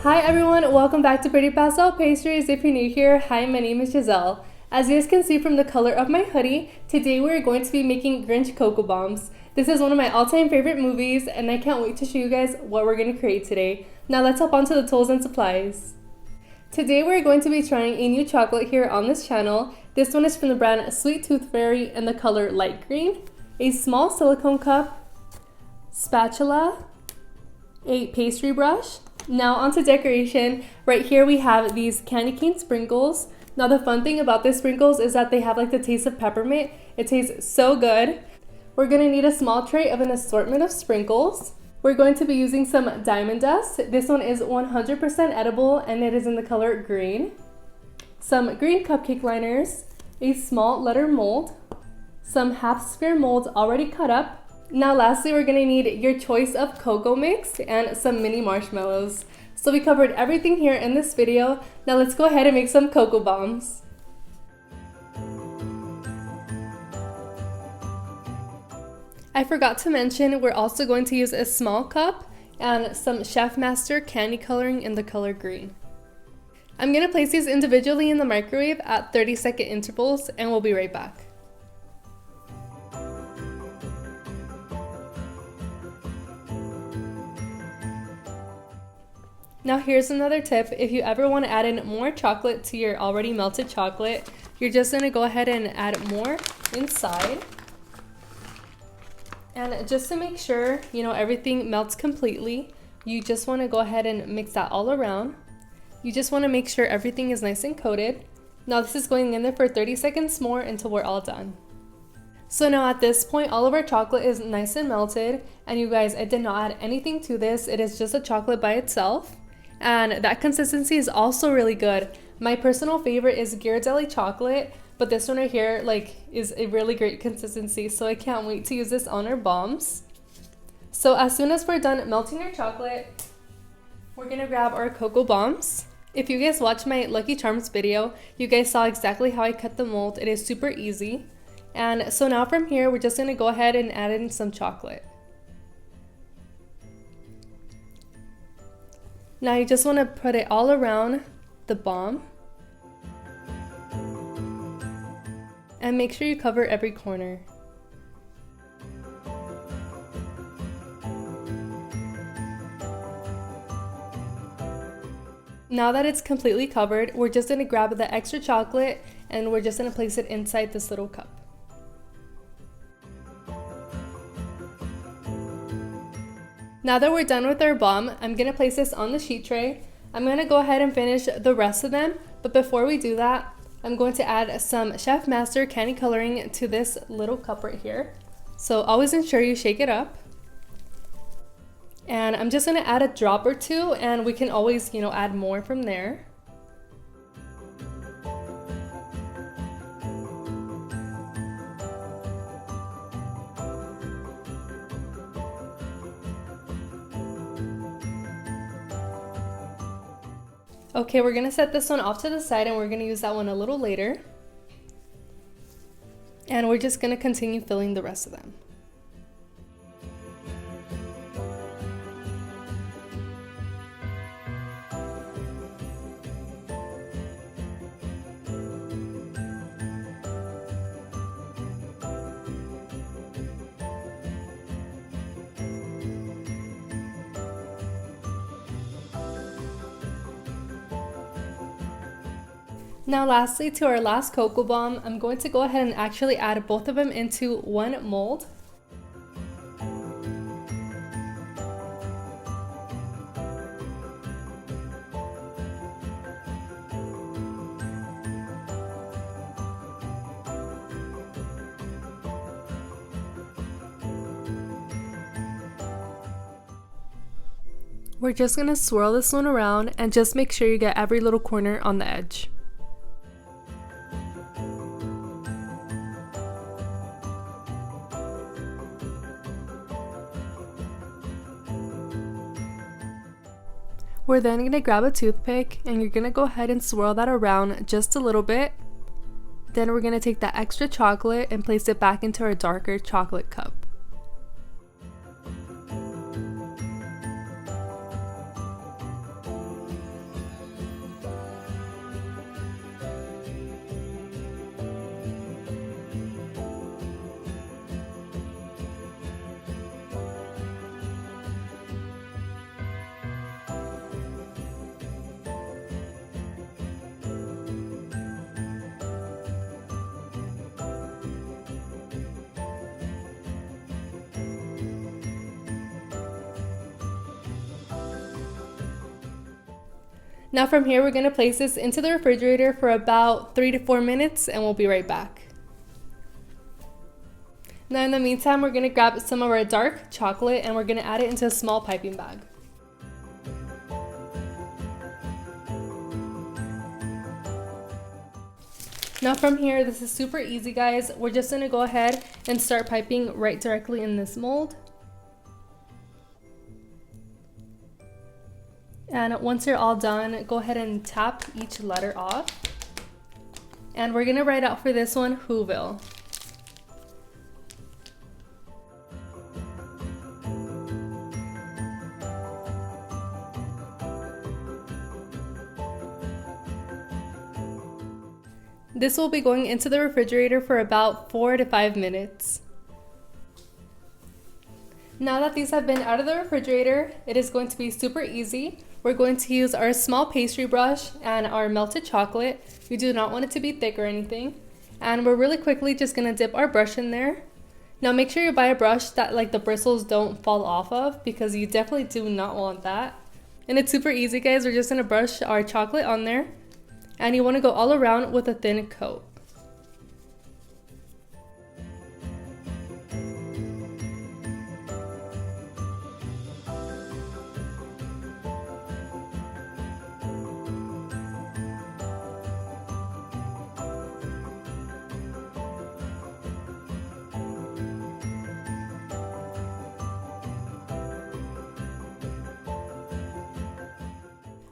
Hi everyone, welcome back to Pretty Pastel Pastries. If you're new here, hi, my name is Giselle. As you guys can see from the color of my hoodie, today we're going to be making Grinch Cocoa Bombs. This is one of my all-time favorite movies and I can't wait to show you guys what we're going to create today. Now let's hop onto the tools and supplies. Today we're going to be trying a new chocolate here on this channel. This one is from the brand Sweet Tooth Fairy in the color light green. A small silicone cup, spatula, a pastry brush. Now onto decoration. Right here we have these candy cane sprinkles. Now the fun thing about these sprinkles is that they have like the taste of peppermint. It tastes so good. We're going to need a small tray of an assortment of sprinkles. We're going to be using some diamond dust. This one is 100% edible and it is in the color green. Some green cupcake liners, a small letter mold, some half sphere molds already cut up. Now lastly, we're going to need your choice of cocoa mix and some mini marshmallows. So we covered everything here in this video. Now let's go ahead and make some cocoa bombs. I forgot to mention, we're also going to use a small cup and some Chef Master candy coloring in the color green. I'm going to place these individually in the microwave at 30-second intervals and we'll be right back. Now here's another tip. If you ever want to add in more chocolate to your already melted chocolate, you're just going to go ahead and add more inside. And just to make sure, everything melts completely, you just want to go ahead and mix that all around. You just want to make sure everything is nice and coated. Now this is going in there for 30 seconds more until we're all done. So now at this point, all of our chocolate is nice and melted. And you guys, I did not add anything to this. It is just a chocolate by itself. And that consistency is also really good. My personal favorite is Ghirardelli Chocolate, but this one right here is a really great consistency, so I can't wait to use this on our bombs. So as soon as we're done melting our chocolate, we're gonna grab our cocoa bombs. If you guys watched my Lucky Charms video, you guys saw exactly how I cut the mold. It is super easy. And so now from here, we're just gonna go ahead and add in some chocolate. Now you just want to put it all around the bomb and make sure you cover every corner. Now that it's completely covered, we're just going to grab the extra chocolate and we're just going to place it inside this little cup. Now that we're done with our bomb, I'm going to place this on the sheet tray. I'm going to go ahead and finish the rest of them, but before we do that, I'm going to add some Chef Master candy coloring to this little cup right here. So always ensure you shake it up. And I'm just going to add a drop or two and we can always, add more from there. Okay, we're gonna set this one off to the side and we're gonna use that one a little later. And we're just gonna continue filling the rest of them. Now lastly, to our last cocoa bomb, I'm going to go ahead and actually add both of them into one mold. We're just going to swirl this one around and just make sure you get every little corner on the edge. We're then going to grab a toothpick and you're going to go ahead and swirl that around just a little bit. Then we're going to take that extra chocolate and place it back into our darker chocolate cup. Now from here, we're going to place this into the refrigerator for about 3 to 4 minutes and we'll be right back. Now in the meantime, we're going to grab some of our dark chocolate and we're going to add it into a small piping bag. Now from here, this is super easy guys. We're just going to go ahead and start piping right directly in this mold. And once you're all done, go ahead and tap each letter off. And we're going to write out for this one, Whoville. This will be going into the refrigerator for about 4 to 5 minutes. Now that these have been out of the refrigerator, it is going to be super easy. We're going to use our small pastry brush and our melted chocolate. We do not want it to be thick or anything. And we're really quickly just going to dip our brush in there. Now make sure you buy a brush that like the bristles don't fall off of, because you definitely do not want that. And it's super easy guys. We're just going to brush our chocolate on there. And you want to go all around with a thin coat.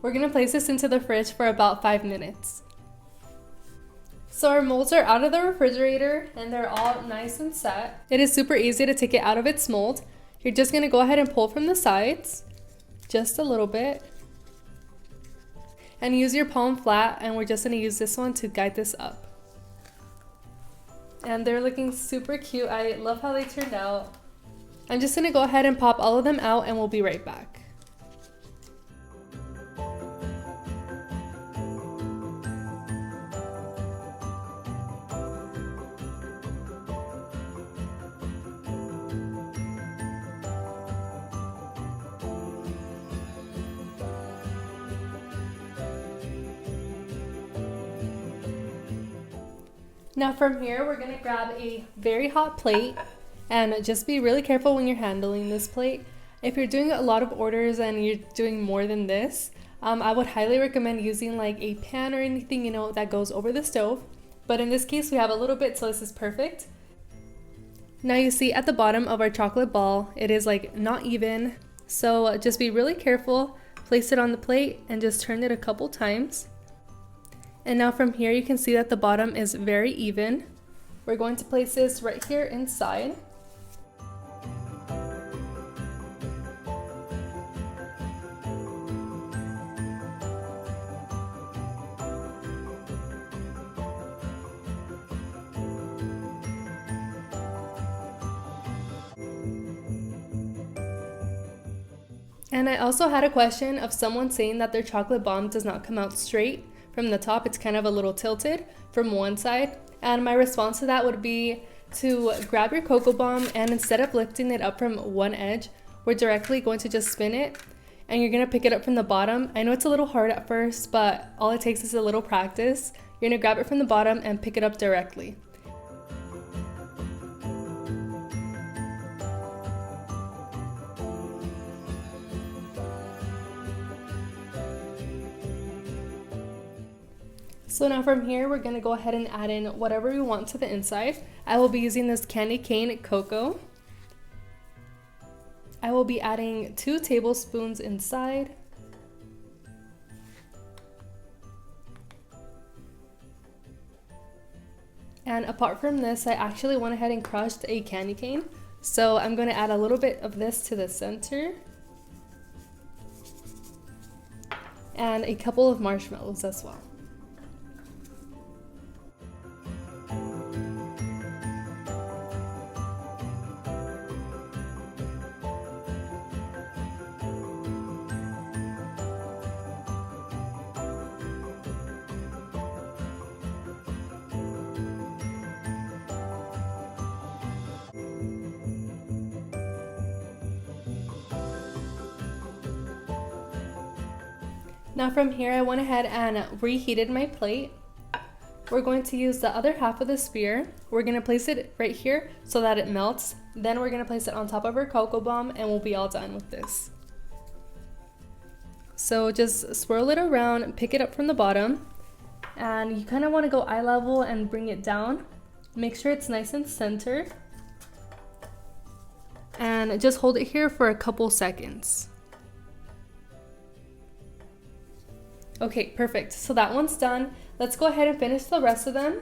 We're going to place this into the fridge for about 5 minutes. So our molds are out of the refrigerator and they're all nice and set. It is super easy to take it out of its mold. You're just going to go ahead and pull from the sides, just a little bit. And use your palm flat, and we're just going to use this one to guide this up. And they're looking super cute. I love how they turned out. I'm just going to go ahead and pop all of them out and we'll be right back. Now from here, we're going to grab a very hot plate and just be really careful when you're handling this plate. If you're doing a lot of orders and you're doing more than this, I would highly recommend using like a pan or anything, you know, that goes over the stove. But in this case, we have a little bit, so this is perfect. Now you see at the bottom of our chocolate ball, it is like not even. So just be really careful, place it on the plate and just turn it a couple times. And now from here, you can see that the bottom is very even. We're going to place this right here inside. And I also had a question of someone saying that their chocolate bomb does not come out straight from the top. It's kind of a little tilted from one side. And my response to that would be to grab your cocoa bomb, and instead of lifting it up from one edge, we're directly going to just spin it, and you're going to pick it up from the bottom. I know it's a little hard at first, but all it takes is a little practice. You're going to grab it from the bottom and pick it up directly. So now from here, we're going to go ahead and add in whatever we want to the inside. I will be using this candy cane cocoa. I will be adding 2 tablespoons inside. And apart from this, I actually went ahead and crushed a candy cane. So I'm going to add a little bit of this to the center. And a couple of marshmallows as well. Now from here, I went ahead and reheated my plate. We're going to use the other half of the sphere. We're gonna place it right here so that it melts. Then we're gonna place it on top of our cocoa bomb and we'll be all done with this. So just swirl it around, pick it up from the bottom, and you kind of want to go eye level and bring it down. Make sure it's nice and centered. And just hold it here for a couple seconds. Okay, perfect. So that one's done. Let's go ahead and finish the rest of them.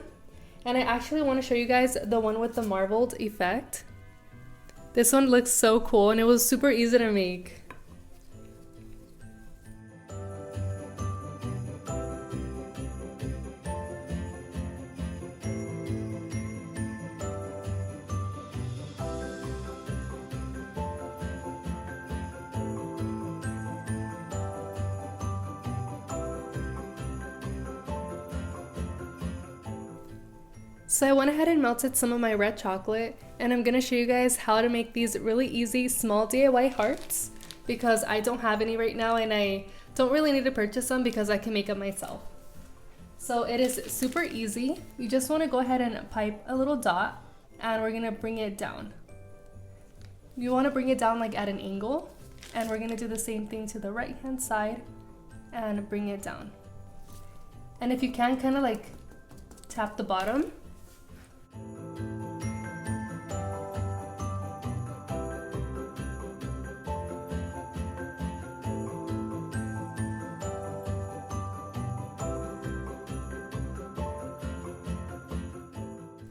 And I actually want to show you guys the one with the marbled effect. This one looks so cool and it was super easy to make. So I went ahead and melted some of my red chocolate, and I'm gonna show you guys how to make these really easy small DIY hearts because I don't have any right now and I don't really need to purchase them because I can make them myself. So it is super easy. You just want to go ahead and pipe a little dot and we're gonna bring it down. You want to bring it down like at an angle, and we're gonna do the same thing to the right hand side and bring it down. And if you can, kind of like tap the bottom.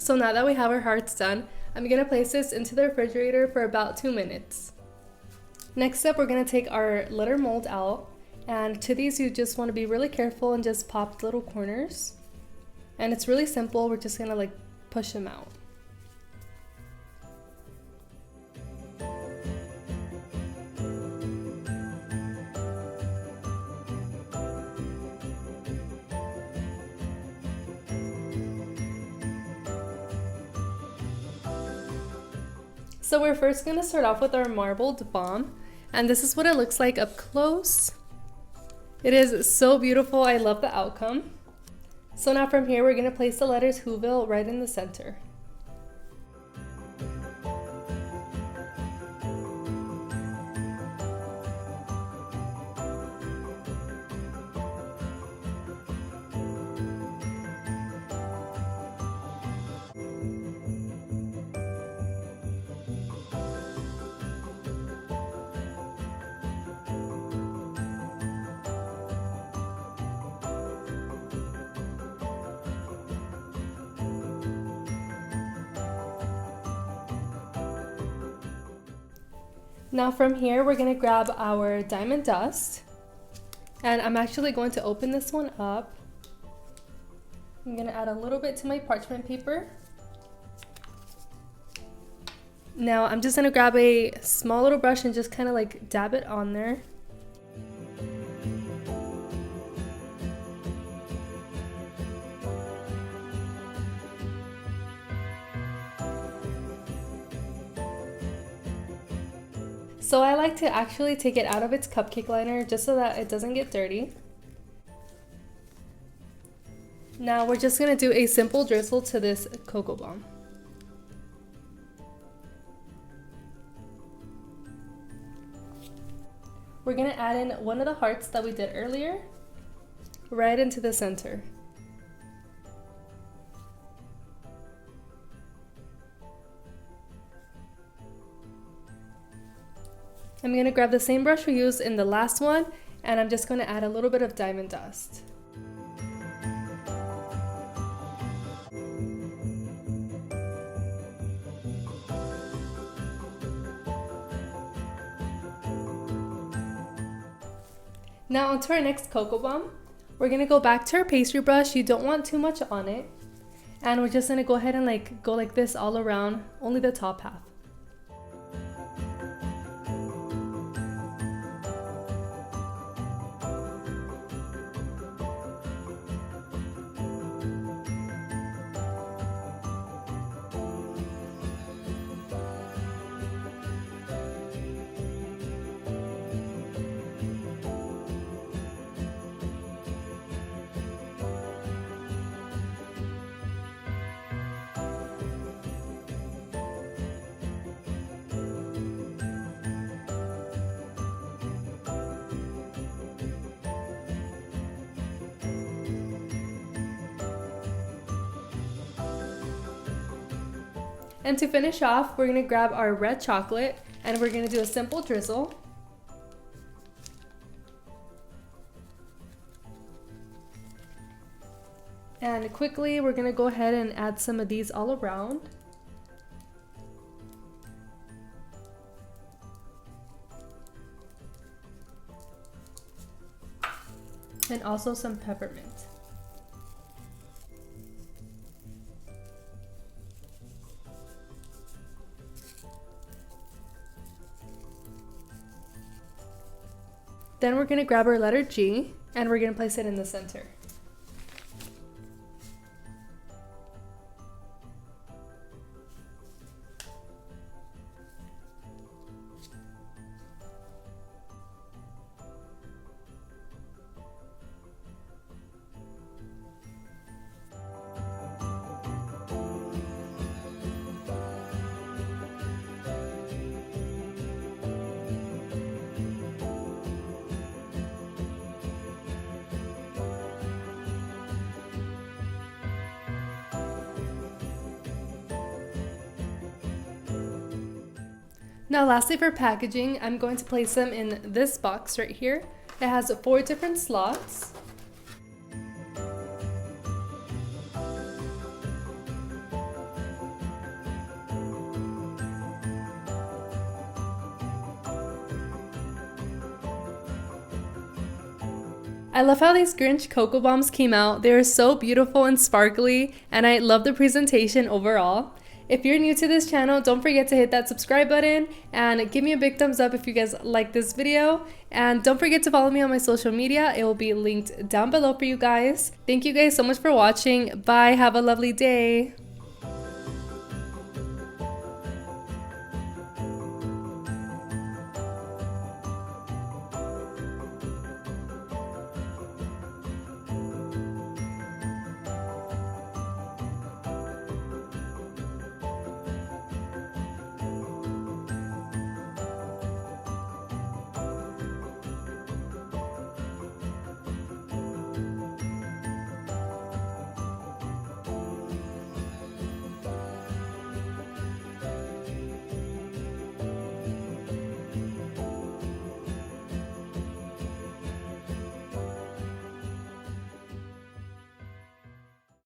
So now that we have our hearts done, I'm gonna place this into the refrigerator for about 2 minutes. Next up, we're gonna take our letter mold out, and to these you just want to be really careful and just pop the little corners. And it's really simple, we're just gonna like push them out. So we're first going to start off with our marbled bomb, and this is what it looks like up close. It is so beautiful, I love the outcome. So now from here we're going to place the letters Whoville right in the center. Now from here, we're gonna grab our diamond dust, and I'm actually going to open this one up. I'm gonna add a little bit to my parchment paper. Now I'm just gonna grab a small little brush and just kind of like dab it on there. So I like to actually take it out of its cupcake liner just so that it doesn't get dirty. Now we're just gonna do a simple drizzle to this cocoa bomb. We're gonna add in one of the hearts that we did earlier, right into the center. I'm going to grab the same brush we used in the last one, and I'm just going to add a little bit of diamond dust. Now onto our next cocoa bomb. We're going to go back to our pastry brush. You don't want too much on it. And we're just going to go ahead and go like this all around, only the top half. And to finish off, we're gonna grab our red chocolate and we're gonna do a simple drizzle. And quickly, we're gonna go ahead and add some of these all around. And also some peppermint. Then we're gonna grab our letter G and we're gonna place it in the center. Now lastly, for packaging, I'm going to place them in this box right here. It has 4 different slots. I love how these Grinch Cocoa Bombs came out. They are so beautiful and sparkly, and I love the presentation overall. If you're new to this channel, don't forget to hit that subscribe button and give me a big thumbs up if you guys like this video. And don't forget to follow me on my social media. It will be linked down below for you guys. Thank you guys so much for watching. Bye. Have a lovely day.